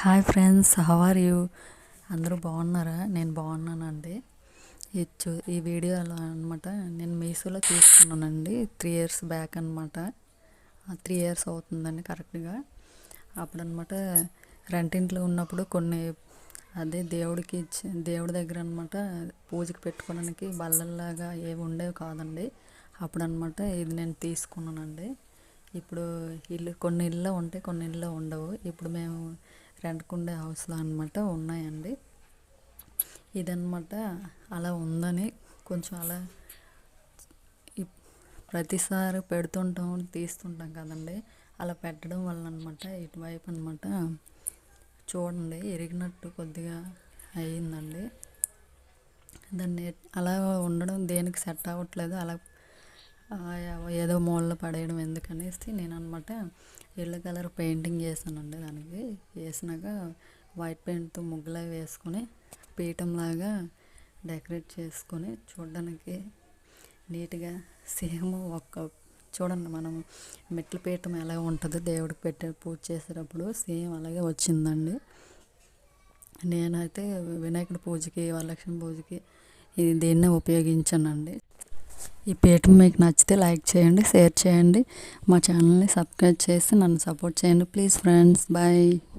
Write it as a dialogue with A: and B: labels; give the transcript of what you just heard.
A: Hi friends, how are you? అందరూ బాగున్నారా? నేను బాగున్నానండి. ఈ వీడియోలో అనమాట నేను మీషోలో తీసుకున్నానండి. 3 ఇయర్స్ బ్యాక్ అనమాట. 3 ఇయర్స్ అవుతుందండి కరెక్ట్గా. అప్పుడనమాట రెంటింట్లో ఉన్నప్పుడు కొన్ని దేవుడి దగ్గర అనమాట పూజకి పెట్టుకోవడానికి బల్లల్లాగా ఏవి ఉండేవి కాదండి. అప్పుడనమాట ఇది నేను తీసుకున్నానండి. ఇప్పుడు కొన్ని ఇళ్ళు ఉంటాయి, కొన్ని ఇళ్ళు ఉండవు. ఇప్పుడు మేము రెంట్కుండే హౌస్లో అనమాట ఉన్నాయండి. ఇదనమాట అలా ఉందని కొంచెం అలా ప్రతిసారి పెడుతుంటాం, తీస్తుంటాం కదండి. అలా పెట్టడం వల్ల అనమాట ఇటువైపు అనమాట చూడండి ఇరిగినట్టు కొద్దిగా అయ్యిందండి. దాన్ని అలా ఉండడం దేనికి సెట్ అవ్వట్లేదు. అలా ఏదో మూలలో పడేయడం ఎందుకనేసి నేను అనమాట ఎల్లో కలర్ పెయింటింగ్ వేసానండి. దానికి వేసినాక వైట్ పెయింట్తో ముగ్గులా వేసుకొని పీఠంలాగా డెకరేట్ చేసుకొని చూడడానికి నీట్గా సేమ్ చూడండి మనం మెట్ల పీఠం ఎలా ఉంటుందో దేవుడికి పూజ చేసేటప్పుడు సేమ్ అలాగే వచ్చిందండి. నేనైతే వినాయకుడి పూజకి, వరలక్ష్మి పూజకి దీన్నే ఉపయోగించానండి. ఈ పీఠం మీకు నచ్చితే లైక్ చేయండి, షేర్ చేయండి, మా ఛానల్ని సబ్స్క్రైబ్ చేసి నన్ను సపోర్ట్ చేయండి ప్లీజ్ ఫ్రెండ్స్. బాయ్.